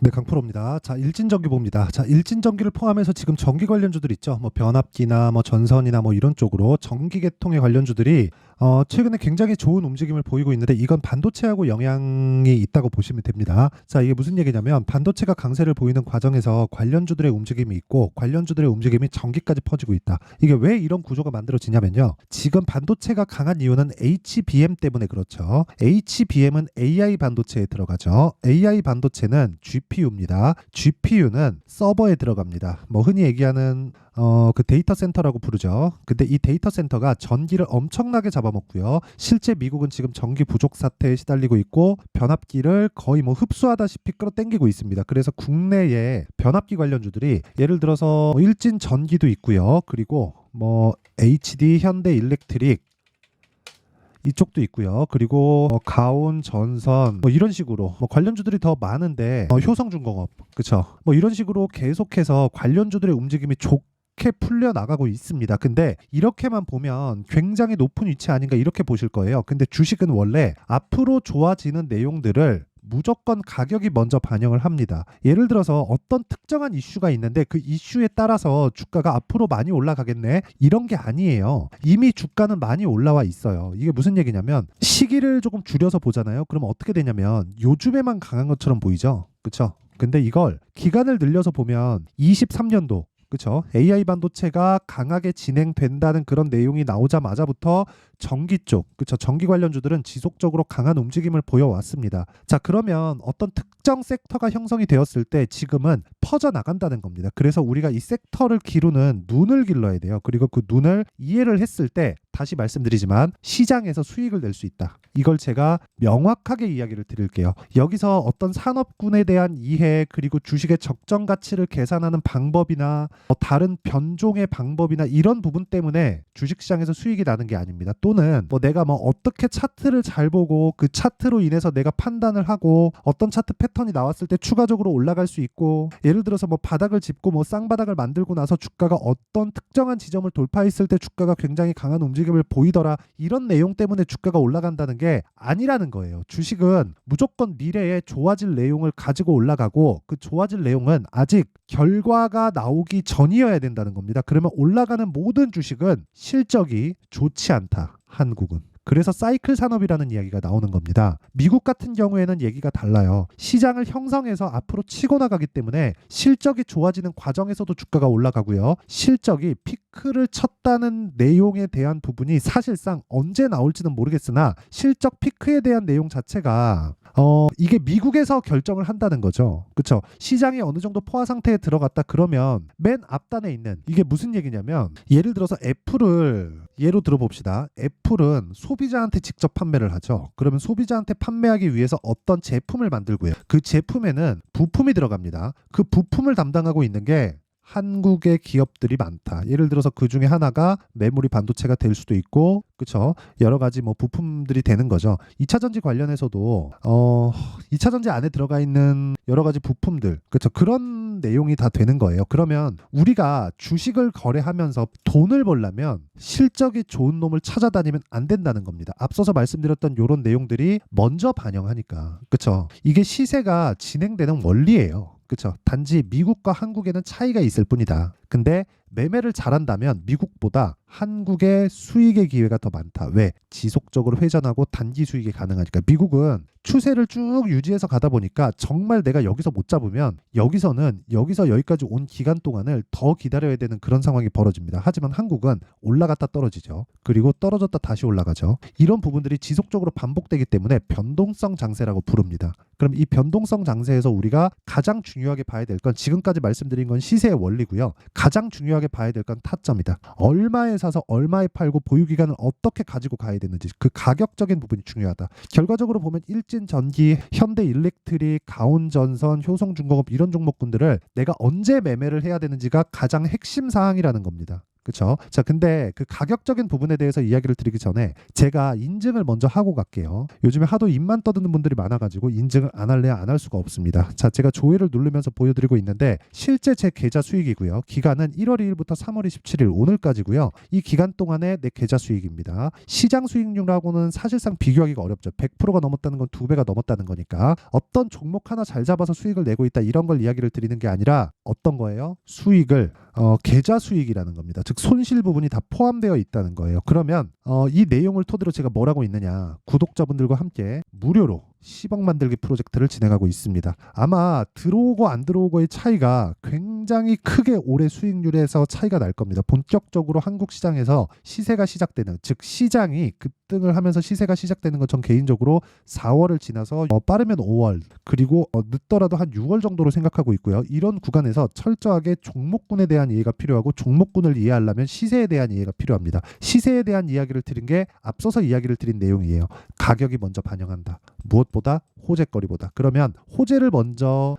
네, 강프로입니다. 자, 일진전기 봅니다. 자, 일진전기를 포함해서 지금 전기 관련주들 있죠. 뭐 변압기나 뭐 전선이나 뭐 이런 쪽으로 전기 계통의 관련주들이 최근에 굉장히 좋은 움직임을 보이고 있는데 이건 반도체하고 영향이 있다고 보시면 됩니다. 자, 이게 무슨 얘기냐면 반도체가 강세를 보이는 과정에서 관련주들의 움직임이 있고 관련주들의 움직임이 전기까지 퍼지고 있다. 이게 왜 이런 구조가 만들어지냐면요. 지금 반도체가 강한 이유는 HBM 때문에 그렇죠. HBM은 AI 반도체에 들어가죠. AI 반도체는 GPU입니다. GPU는 서버에 들어갑니다. 뭐 흔히 얘기하는 그 데이터 센터라고 부르죠. 근데 이 데이터 센터가 전기를 엄청나게 잡아먹고요. 실제 미국은 지금 전기 부족 사태에 시달리고 있고 변압기를 거의 뭐 흡수하다시피 끌어당기고 있습니다. 그래서 국내에 변압기 관련주들이 예를 들어서 일진 전기도 있고요. 그리고 뭐 HD 현대 일렉트릭 이쪽도 있고요. 그리고 가온, 전선 뭐 이런 식으로 뭐 관련주들이 더 많은데 효성중공업 그쵸? 뭐 이런 식으로 계속해서 관련주들의 움직임이 좋게 풀려나가고 있습니다. 근데 이렇게만 보면 굉장히 높은 위치 아닌가 이렇게 보실 거예요. 근데 주식은 원래 앞으로 좋아지는 내용들을 무조건 가격이 먼저 반영을 합니다. 예를 들어서 어떤 특정한 이슈가 있는데 그 이슈에 따라서 주가가 앞으로 많이 올라가겠네 이런 게 아니에요. 이미 주가는 많이 올라와 있어요. 이게 무슨 얘기냐면 시기를 조금 줄여서 보잖아요. 그럼 어떻게 되냐면 요즘에만 강한 것처럼 보이죠. 그쵸? 근데 이걸 기간을 늘려서 보면 23년도 그쵸? AI 반도체가 강하게 진행된다는 그런 내용이 나오자마자부터 전기 쪽, 그쵸? 전기 관련주들은 지속적으로 강한 움직임을 보여왔습니다. 자, 그러면 어떤 특정 섹터가 형성이 되었을 때 지금은 퍼져나간다는 겁니다. 그래서 우리가 이 섹터를 기르는 눈을 길러야 돼요. 그리고 그 눈을 이해를 했을 때 다시 말씀드리지만 시장에서 수익을 낼 수 있다. 이걸 제가 명확하게 이야기를 드릴게요. 여기서 어떤 산업군에 대한 이해 그리고 주식의 적정 가치를 계산하는 방법이나 다른 변종의 방법이나 이런 부분 때문에 주식시장에서 수익이 나는 게 아닙니다. 또는 뭐 내가 뭐 어떻게 차트를 잘 보고 그 차트로 인해서 내가 판단을 하고 어떤 차트 패턴이 나왔을 때 추가적으로 올라갈 수 있고 예를 들어서 뭐 바닥을 짚고 뭐 쌍바닥을 만들고 나서 주가가 어떤 특정한 지점을 돌파했을 때 주가가 굉장히 강한 움직임을 보이더라 이런 내용 때문에 주가가 올라간다는 게 아니라는 거예요. 주식은 무조건 미래에 좋아질 내용을 가지고 올라가고 그 좋아질 내용은 아직 결과가 나오기 전이어야 된다는 겁니다. 그러면 올라가는 모든 주식은 실적이 좋지 않다. 한국은. 그래서 사이클 산업이라는 이야기가 나오는 겁니다. 미국 같은 경우에는 얘기가 달라요. 시장을 형성해서 앞으로 치고 나가기 때문에 실적이 좋아지는 과정에서도 주가가 올라가고요. 실적이 피크를 쳤다는 내용에 대한 부분이 사실상 언제 나올지는 모르겠으나 실적 피크에 대한 내용 자체가 이게 미국에서 결정을 한다는 거죠. 그렇죠? 시장이 어느 정도 포화 상태에 들어갔다 그러면 맨 앞단에 있는 이게 무슨 얘기냐면 예를 들어서 애플을 예로 들어봅시다. 애플은 소비자한테 직접 판매를 하죠. 그러면 소비자한테 판매하기 위해서 어떤 제품을 만들고요. 그 제품에는 부품이 들어갑니다. 그 부품을 담당하고 있는 게 한국의 기업들이 많다. 예를 들어서 그 중에 하나가 메모리 반도체가 될 수도 있고, 그쵸? 여러 가지 뭐 부품들이 되는 거죠. 2차 전지 관련해서도 2차 전지 안에 들어가 있는 여러 가지 부품들, 그쵸? 그런 내용이 다 되는 거예요. 그러면 우리가 주식을 거래하면서 돈을 벌려면 실적이 좋은 놈을 찾아다니면 안 된다는 겁니다. 앞서서 말씀드렸던 이런 내용들이 먼저 반영하니까, 그쵸? 이게 시세가 진행되는 원리예요. 그렇죠. 단지 미국과 한국에는 차이가 있을 뿐이다. 근데 매매를 잘한다면 미국보다 한국의 수익의 기회가 더 많다. 왜? 지속적으로 회전하고 단기 수익이 가능하니까. 미국은 추세를 쭉 유지해서 가다 보니까 정말 내가 여기서 못 잡으면 여기서 여기까지 온 기간 동안을 더 기다려야 되는 그런 상황이 벌어집니다. 하지만 한국은 올라갔다 떨어지죠. 그리고 떨어졌다 다시 올라가죠. 이런 부분들이 지속적으로 반복되기 때문에 변동성 장세라고 부릅니다. 그럼 이 변동성 장세에서 우리가 가장 중요하게 봐야 될 건 지금까지 말씀드린 건 시세의 원리고요. 가장 중요하게 봐야 될 건 타점이다. 얼마에 사서 얼마에 팔고 보유기간을 어떻게 가지고 가야 되는지 그 가격적인 부분이 중요하다. 결과적으로 보면 일진전기, 현대일렉트릭, 가온전선, 효성중공업 이런 종목군들을 내가 언제 매매를 해야 되는지가 가장 핵심 사항이라는 겁니다. 그쵸? 자, 근데 그 가격적인 부분에 대해서 이야기를 드리기 전에 제가 인증을 먼저 하고 갈게요. 요즘에 하도 입만 떠드는 분들이 많아가지고 인증을 안 할래야 안 할 수가 없습니다. 자, 제가 조회를 누르면서 보여드리고 있는데 실제 제 계좌 수익이고요. 기간은 1월 2일부터 3월 27일 오늘까지고요. 이 기간 동안의 내 계좌 수익입니다. 시장 수익률하고는 사실상 비교하기가 어렵죠. 100%가 넘었다는 건 2배가 넘었다는 거니까 어떤 종목 하나 잘 잡아서 수익을 내고 있다 이런 걸 이야기를 드리는 게 아니라 어떤 거예요? 수익을 계좌 수익이라는 겁니다. 즉 손실 부분이 다 포함되어 있다는 거예요. 그러면 이 내용을 토대로 제가 뭘 하고 있느냐, 구독자분들과 함께 무료로 10억 만들기 프로젝트를 진행하고 있습니다. 아마 들어오고 안 들어오고의 차이가 굉장히 크게 올해 수익률에서 차이가 날 겁니다. 본격적으로 한국 시장에서 시세가 시작되는, 즉 시장이 급등을 하면서 시세가 시작되는 건 전 개인적으로 4월을 지나서 빠르면 5월 그리고 늦더라도 한 6월 정도로 생각하고 있고요. 이런 구간에서 철저하게 종목군에 대한 이해가 필요하고 종목군을 이해하려면 시세에 대한 이해가 필요합니다. 시세에 대한 이야기를 드린 게 앞서서 이야기를 드린 내용이에요. 가격이 먼저 반영한다. 무엇보다 호재거리보다. 그러면 호재를 먼저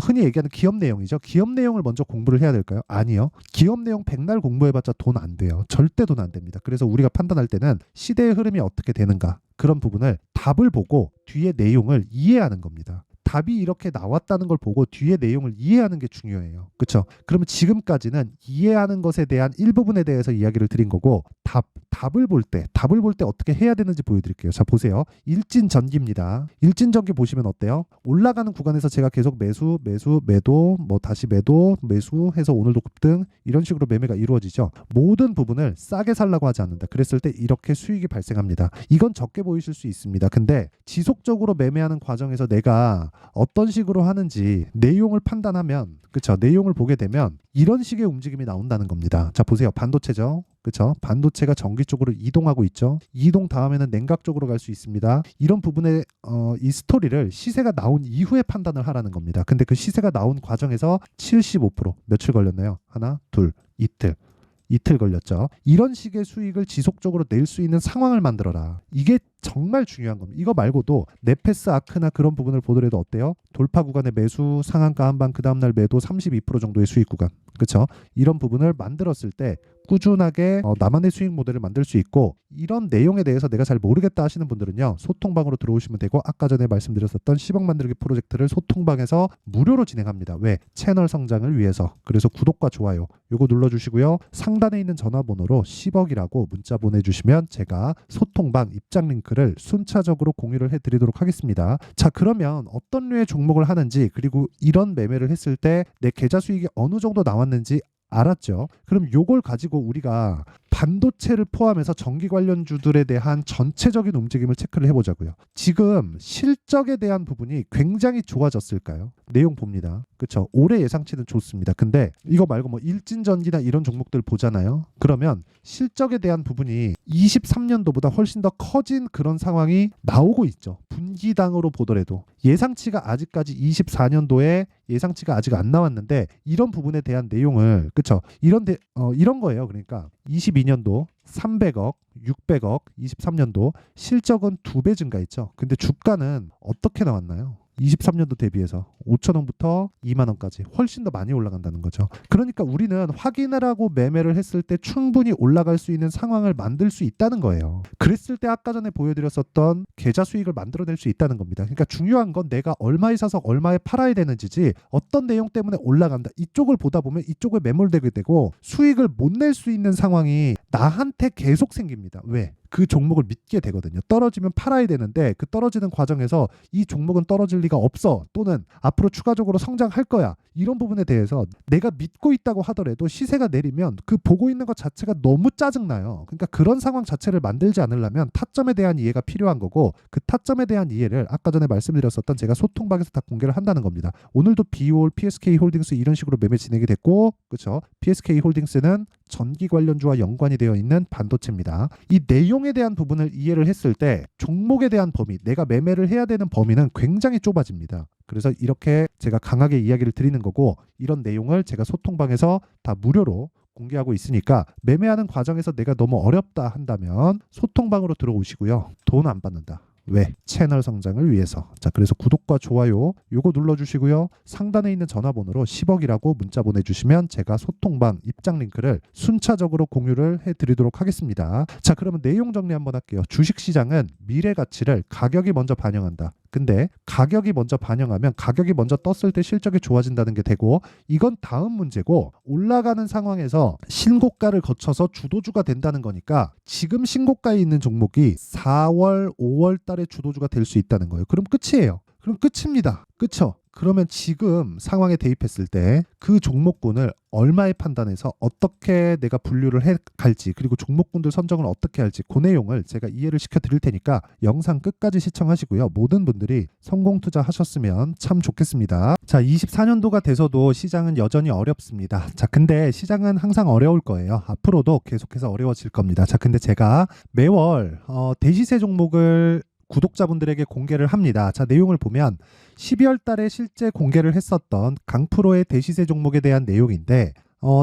흔히 얘기하는 기업 내용이죠. 기업 내용을 먼저 공부를 해야 될까요? 아니요. 기업 내용 백날 공부해봤자 돈 안 돼요. 절대 돈 안 됩니다. 그래서 우리가 판단할 때는 시대의 흐름이 어떻게 되는가 그런 부분을 답을 보고 뒤에 내용을 이해하는 겁니다. 답이 이렇게 나왔다는 걸 보고 뒤에 내용을 이해하는 게 중요해요. 그렇죠? 그러면 지금까지는 이해하는 것에 대한 일부분에 대해서 이야기를 드린 거고 답을 볼 때 어떻게 해야 되는지 보여드릴게요. 자, 보세요. 일진전기입니다. 일진전기 보시면 어때요? 올라가는 구간에서 제가 계속 매수, 매도, 뭐 다시 매도, 매수해서 오늘도 급등 이런 식으로 매매가 이루어지죠. 모든 부분을 싸게 살라고 하지 않는다. 그랬을 때 이렇게 수익이 발생합니다. 이건 적게 보이실 수 있습니다. 근데 지속적으로 매매하는 과정에서 내가 어떤 식으로 하는지 내용을 판단하면, 그쵸? 내용을 보게 되면 이런 식의 움직임이 나온다는 겁니다. 자, 보세요. 반도체죠. 그쵸? 반도체가 전기 쪽으로 이동하고 있죠. 이동 다음에는 냉각 쪽으로 갈 수 있습니다. 이런 부분에 이 스토리를 시세가 나온 이후에 판단을 하라는 겁니다. 근데 그 시세가 나온 과정에서 75% 며칠 걸렸나요? 하나, 둘, 이틀 걸렸죠. 이런 식의 수익을 지속적으로 낼 수 있는 상황을 만들어라. 이게 정말 중요한 겁니다. 이거 말고도 네페스 아크나 그런 부분을 보더라도 어때요? 돌파 구간의 매수, 상한가 한방, 그 다음날 매도 32% 정도의 수익 구간. 그렇죠? 이런 부분을 만들었을 때 꾸준하게 나만의 수익 모델을 만들 수 있고, 이런 내용에 대해서 내가 잘 모르겠다 하시는 분들은요, 소통방으로 들어오시면 되고, 아까 전에 말씀드렸었던 10억 만들기 프로젝트를 소통방에서 무료로 진행합니다. 왜? 채널 성장을 위해서. 그래서 구독과 좋아요 요거 눌러주시고요. 상단에 있는 전화번호로 10억이라고 문자 보내주시면 제가 소통방 입장 링크를 순차적으로 공유를 해드리도록 하겠습니다. 자, 그러면 어떤 류의 종목을 하는지, 그리고 이런 매매를 했을 때 내 계좌 수익이 어느 정도 나왔는지 알았죠? 그럼 요걸 가지고 우리가 반도체를 포함해서 전기 관련주들에 대한 전체적인 움직임을 체크를 해보자고요. 지금 실적에 대한 부분이 굉장히 좋아졌을까요? 내용 봅니다. 그렇죠? 올해 예상치는 좋습니다. 근데 이거 말고 뭐 일진전기나 이런 종목들 보잖아요. 그러면 실적에 대한 부분이 23년도보다 훨씬 더 커진 그런 상황이 나오고 있죠. 분기당으로 보더라도 예상치가 아직까지 24년도에 예상치가 아직 안 나왔는데, 이런 부분에 대한 내용을, 그렇죠? 이런 거예요. 그러니까 22년도 300억, 600억, 23년도 실적은 2배 증가했죠. 근데 주가는 어떻게 나왔나요? 23년도 대비해서 5천원부터 2만원까지 훨씬 더 많이 올라간다는 거죠. 그러니까 우리는 확인을 하고 매매를 했을 때 충분히 올라갈 수 있는 상황을 만들 수 있다는 거예요. 그랬을 때 아까 전에 보여드렸었던 계좌 수익을 만들어낼 수 있다는 겁니다. 그러니까 중요한 건 내가 얼마에 사서 얼마에 팔아야 되는지지, 어떤 내용 때문에 올라간다 이쪽을 보다 보면 이쪽에 매몰되게 되고 수익을 못 낼 수 있는 상황이 나한테 계속 생깁니다. 왜? 그 종목을 믿게 되거든요. 떨어지면 팔아야 되는데 그 떨어지는 과정에서 이 종목은 떨어질 리가 없어, 또는 앞으로 추가적으로 성장할 거야, 이런 부분에 대해서 내가 믿고 있다고 하더라도 시세가 내리면 그 보고 있는 것 자체가 너무 짜증나요. 그러니까 그런 상황 자체를 만들지 않으려면 타점에 대한 이해가 필요한 거고, 그 타점에 대한 이해를 아까 전에 말씀드렸었던 제가 소통방에서 다 공개를 한다는 겁니다. 오늘도 비올, PSK 홀딩스 이런 식으로 매매 진행이 됐고, 그렇죠? PSK 홀딩스는 전기 관련주와 연관이 되어 있는 반도체입니다. 이 내용에 대한 부분을 이해를 했을 때 종목에 대한 범위, 내가 매매를 해야 되는 범위는 굉장히 좁아집니다. 그래서 이렇게 제가 강하게 이야기를 드리는 거고, 이런 내용을 제가 소통방에서 다 무료로 공개하고 있으니까 매매하는 과정에서 내가 너무 어렵다 한다면 소통방으로 들어오시고요. 돈 안 받는다. 왜? 채널 성장을 위해서. 자, 그래서 구독과 좋아요 요거 눌러주시고요. 상단에 있는 전화번호로 10억이라고 문자 보내주시면 제가 소통방 입장 링크를 순차적으로 공유를 해드리도록 하겠습니다. 자, 그러면 내용 정리 한번 할게요. 주식시장은 미래 가치를 가격이 먼저 반영한다. 근데 가격이 먼저 반영하면 가격이 먼저 떴을 때 실적이 좋아진다는 게 되고, 이건 다음 문제고, 올라가는 상황에서 신고가를 거쳐서 주도주가 된다는 거니까 지금 신고가에 있는 종목이 4월, 5월 달에 주도주가 될 수 있다는 거예요. 그럼 끝이에요. 그럼 끝입니다. 그쵸? 그러면 지금 상황에 대입했을 때 그 종목군을 얼마에 판단해서 어떻게 내가 분류를 해 갈지, 그리고 종목군들 선정을 어떻게 할지, 그 내용을 제가 이해를 시켜 드릴 테니까 영상 끝까지 시청하시고요. 모든 분들이 성공 투자하셨으면 참 좋겠습니다. 자, 24년도가 돼서도 시장은 여전히 어렵습니다. 자, 근데 시장은 항상 어려울 거예요. 앞으로도 계속해서 어려워질 겁니다. 자, 근데 제가 매월 대시세 종목을 구독자분들에게 공개를 합니다. 자, 내용을 보면 12월 달에 실제 공개를 했었던 강프로의 대시세 종목에 대한 내용인데,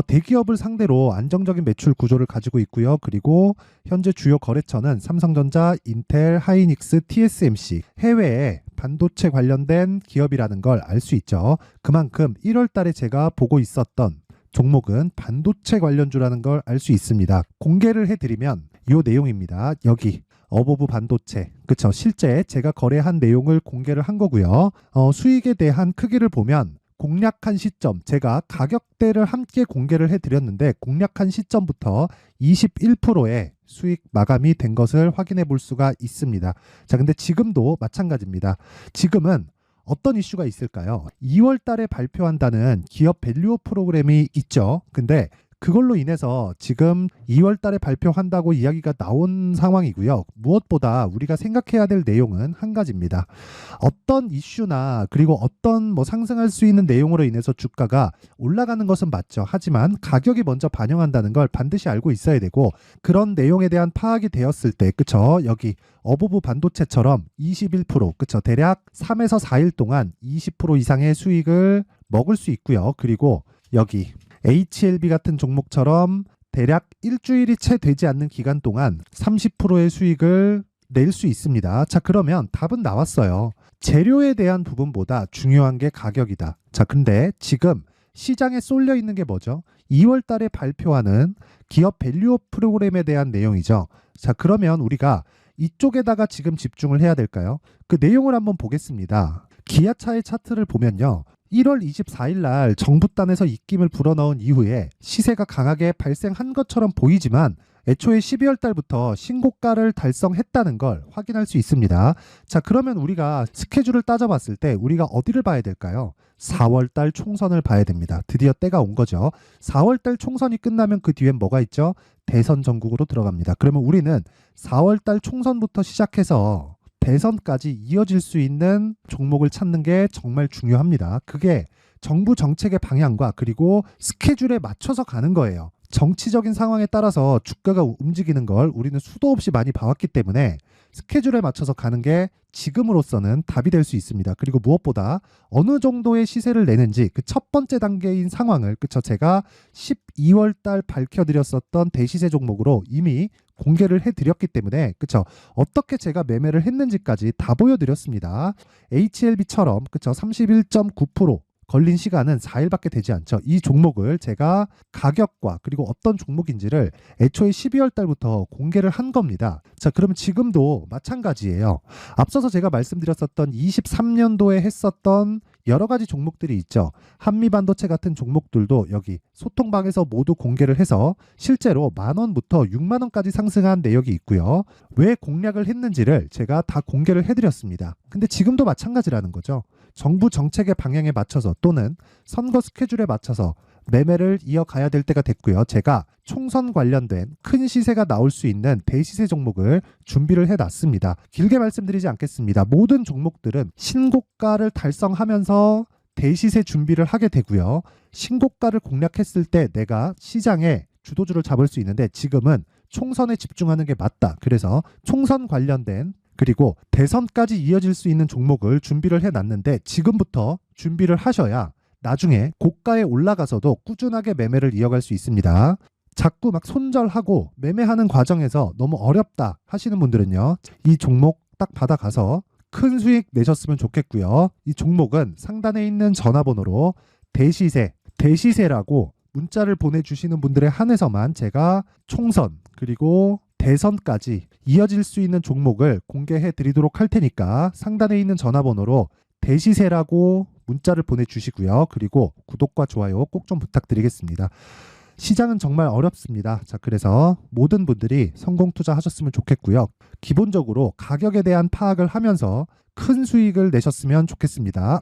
대기업을 상대로 안정적인 매출 구조를 가지고 있고요. 그리고 현재 주요 거래처는 삼성전자, 인텔, 하이닉스, TSMC, 해외에 반도체 관련된 기업이라는 걸 알 수 있죠. 그만큼 1월 달에 제가 보고 있었던 종목은 반도체 관련주라는 걸 알 수 있습니다. 공개를 해드리면 이 내용입니다. 여기 어보브 반도체, 그쵸? 실제 제가 거래한 내용을 공개를 한 거고요. 수익에 대한 크기를 보면 공략한 시점, 제가 가격대를 함께 공개를 해드렸는데 공략한 시점부터 21%의 수익 마감이 된 것을 확인해 볼 수가 있습니다. 자, 근데 지금도 마찬가지입니다. 지금은 어떤 이슈가 있을까요? 2월 달에 발표한다는 기업 밸류업 프로그램이 있죠. 근데 그걸로 인해서 지금 2월 달에 발표한다고 이야기가 나온 상황이고요. 무엇보다 우리가 생각해야 될 내용은 한 가지입니다. 어떤 이슈나 그리고 어떤 상승할 수 있는 내용으로 인해서 주가가 올라가는 것은 맞죠. 하지만 가격이 먼저 반영한다는 걸 반드시 알고 있어야 되고, 그런 내용에 대한 파악이 되었을 때, 그쵸? 여기 어보브 반도체처럼 21%, 그쵸? 대략 3에서 4일 동안 20% 이상의 수익을 먹을 수 있고요. 그리고 여기 HLB 같은 종목처럼 대략 일주일이 채 되지 않는 기간 동안 30%의 수익을 낼 수 있습니다. 자, 그러면 답은 나왔어요. 재료에 대한 부분보다 중요한 게 가격이다. 자, 근데 지금 시장에 쏠려 있는 게 뭐죠? 2월 달에 발표하는 기업 밸류업 프로그램에 대한 내용이죠. 자, 그러면 우리가 이쪽에다가 지금 집중을 해야 될까요? 그 내용을 한번 보겠습니다. 기아차의 차트를 보면요. 1월 24일 날 정부단에서 입김을 불어넣은 이후에 시세가 강하게 발생한 것처럼 보이지만 애초에 12월 달부터 신고가를 달성했다는 걸 확인할 수 있습니다. 자, 그러면 우리가 스케줄을 따져봤을 때 우리가 어디를 봐야 될까요? 4월 달 총선을 봐야 됩니다. 드디어 때가 온 거죠. 4월 달 총선이 끝나면 그 뒤엔 뭐가 있죠? 대선 전국으로 들어갑니다. 그러면 우리는 4월 달 총선부터 시작해서 대선까지 이어질 수 있는 종목을 찾는 게 정말 중요합니다. 그게 정부 정책의 방향과 그리고 스케줄에 맞춰서 가는 거예요. 정치적인 상황에 따라서 주가가 움직이는 걸 우리는 수도 없이 많이 봐왔기 때문에 스케줄에 맞춰서 가는 게 지금으로서는 답이 될 수 있습니다. 그리고 무엇보다 어느 정도의 시세를 내는지 그 첫 번째 단계인 상황을, 그쵸? 제가 12월 달 밝혀드렸었던 대시세 종목으로 이미 공개를 해드렸기 때문에, 그쵸? 어떻게 제가 매매를 했는지까지 다 보여드렸습니다. HLB처럼, 그쵸? 31.9% 걸린 시간은 4일밖에 되지 않죠. 이 종목을 제가 가격과 그리고 어떤 종목인지를 애초에 12월 달부터 공개를 한 겁니다. 자, 그러면 지금도 마찬가지예요. 앞서서 제가 말씀드렸었던 23년도에 했었던 여러 가지 종목들이 있죠. 한미반도체 같은 종목들도 여기 소통방에서 모두 공개를 해서 실제로 10,000원부터 60,000원까지 상승한 내역이 있고요. 왜 공략을 했는지를 제가 다 공개를 해드렸습니다. 근데 지금도 마찬가지라는 거죠. 정부 정책의 방향에 맞춰서 또는 선거 스케줄에 맞춰서 매매를 이어가야 될 때가 됐고요. 제가 총선 관련된 큰 시세가 나올 수 있는 대시세 종목을 준비를 해놨습니다. 길게 말씀드리지 않겠습니다. 모든 종목들은 신고가를 달성하면서 대시세 준비를 하게 되고요. 신고가를 공략했을 때 내가 시장에 주도주를 잡을 수 있는데 지금은 총선에 집중하는 게 맞다. 그래서 총선 관련된 그리고 대선까지 이어질 수 있는 종목을 준비를 해놨는데 지금부터 준비를 하셔야 나중에 고가에 올라가서도 꾸준하게 매매를 이어갈 수 있습니다. 자꾸 막 손절하고 매매하는 과정에서 너무 어렵다 하시는 분들은요. 이 종목 딱 받아가서 큰 수익 내셨으면 좋겠고요. 이 종목은 상단에 있는 전화번호로 대시세라고 문자를 보내주시는 분들에 한해서만 제가 총선 그리고 대선까지 이어질 수 있는 종목을 공개해 드리도록 할 테니까 상단에 있는 전화번호로 대시세라고 문자를 보내주시고요. 그리고 구독과 좋아요 꼭 좀 부탁드리겠습니다. 시장은 정말 어렵습니다. 자, 그래서 모든 분들이 성공 투자하셨으면 좋겠고요. 기본적으로 가격에 대한 파악을 하면서 큰 수익을 내셨으면 좋겠습니다.